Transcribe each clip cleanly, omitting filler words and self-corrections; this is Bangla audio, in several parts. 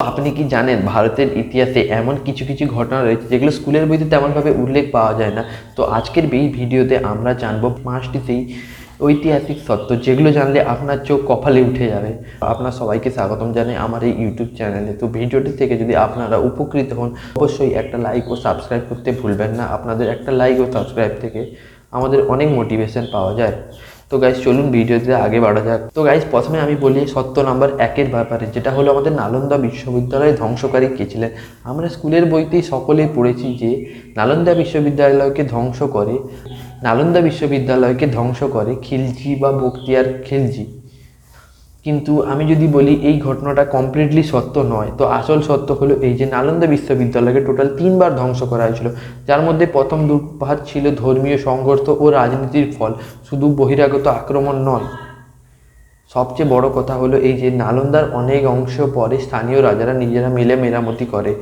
আপনি কি জানেন ভারতের ইতিহাসে এমন কিছু কিছু ঘটনা রয়েছে যেগুলো স্কুলের বইতে তেমনভাবে উল্লেখ পাওয়া যায় না। তো আজকের এই ভিডিওতে আমরা জানবো 5টি সেই ঐতিহাসিক সত্য যেগুলো জানলে আপনার চোখ কপালে উঠে যাবে। আপনার সবাইকে স্বাগতম জানাই আমার এই ইউটিউব চ্যানেলে। তো ভিডিওটি থেকে যদি আপনারা উপকৃত হন অবশ্যই একটা লাইক ও সাবস্ক্রাইব করতে ভুলবেন না। আপনাদের একটা লাইক ও সাবস্ক্রাইব থেকে আমাদের অনেক মোটিভেশন পাওয়া যায়। তো গাইজ চলুন ভিডিওতে আগে বাড়া যাক। তো গাইজ প্রথমে আমি বলি সত্য নাম্বার 1-এর ব্যাপারে, যেটা হলো আমাদের নালন্দা বিশ্ববিদ্যালয় ধ্বংসকারী কে ছিলেন। আমরা স্কুলের বইতেই সকলেই পড়েছি যে নালন্দা বিশ্ববিদ্যালয়কে ধ্বংস করে খিলজি বা বখতিয়ার খিলজি। কিন্তু আমি যদি বলি এই ঘটনাটা কমপ্লিটলি সত্য নয়, তো আসল সত্য হলো এই যে নালন্দা বিশ্ববিদ্যালয়কে টোটাল 3বার ধ্বংস করা হয়েছিল, যার মধ্যে প্রথম দুবার ছিল ধর্মীয় সংঘর্ষ ও রাজনীতির ফল, শুধু বহিরাগত আক্রমণ নয়। সবচেয়ে বড় কথা হলো এই যে নালন্দার অনেক অংশ পরে স্থানীয় রাজারা নিজেরা মিলে মেরামতি করে,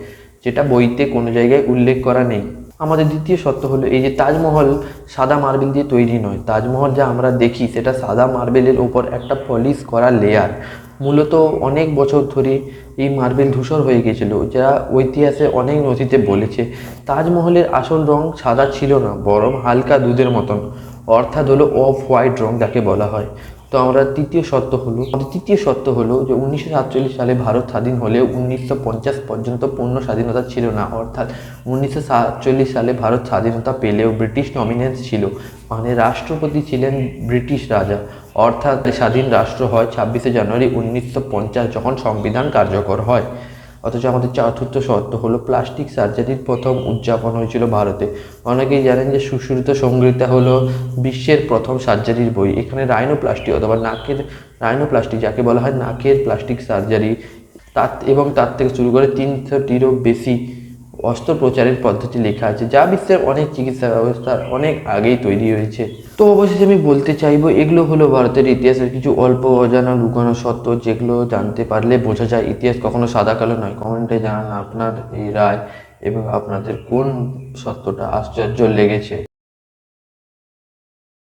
যেটা বইতে কোনো জায়গায় উল্লেখ করা নেই। আমাদের দ্বিতীয় সত্য হলো এই যে তাজমহল সাদা মার্বেল দিয়ে তৈরি নয়। তাজমহল যা আমরা দেখি সেটা সাদা মার্বেলের ওপর একটা পলিশ করা লেয়ার। মূলত অনেক বছর ধরে এই মার্বেল ধূসর হয়ে গেছিল, যা ঐতিহাসে অনেক নথিতে বলেছে তাজমহলের আসল রং সাদা ছিল না, বরং হালকা দুধের মতন, অর্থাৎ হলো অফ হোয়াইট রং যাকে বলা হয়। তো আমাদের তৃতীয় সত্য হলো যে 1947 সালে ভারত স্বাধীন হলেও 1950 পর্যন্ত পূর্ণ স্বাধীনতা ছিল না। অর্থাৎ 1947 সালে ভারত স্বাধীনতা পেলেও ব্রিটিশ ডমিনেন্স ছিল, মানে রাষ্ট্রপতি ছিলেন ব্রিটিশ রাজা। অর্থাৎ স্বাধীন রাষ্ট্র হয় 26শে জানুয়ারি 1950 যখন সংবিধান কার্যকর হয়। অথচ আমাদের চতুর্থ সত্য হলো প্লাস্টিক সার্জারির প্রথম উদযাপন হয়েছিল ভারতে। অনেকেই জানেন যে সুশ্রুত সংহিতা হলো বিশ্বের প্রথম সার্জারির বই। এখানে রাইনোপ্লাস্টি অথবা রাইনোপ্লাস্টি যাকে বলা হয় নাকের প্লাস্টিক সার্জারি, তার থেকে শুরু করে 300টিরও বেশি অস্ত্রোপচারের পদ্ধতি লেখা আছে, যা বিশ্বের অনেক চিকিৎসা ব্যবস্থার অনেক আগেই তৈরি হয়েছে। তো অবশেষে আমি বলতে চাইবো এগুলো হলো ভারতের ইতিহাসের কিছু অল্প অজানা লুকানো সত্য, যেগুলো জানতে পারলে বোঝা যায় ইতিহাস কখনো সাদা কালো নয়। কমেন্টে জানান আপনার এই রায় এবং আপনাদের কোন সত্যটা আশ্চর্য লেগেছে।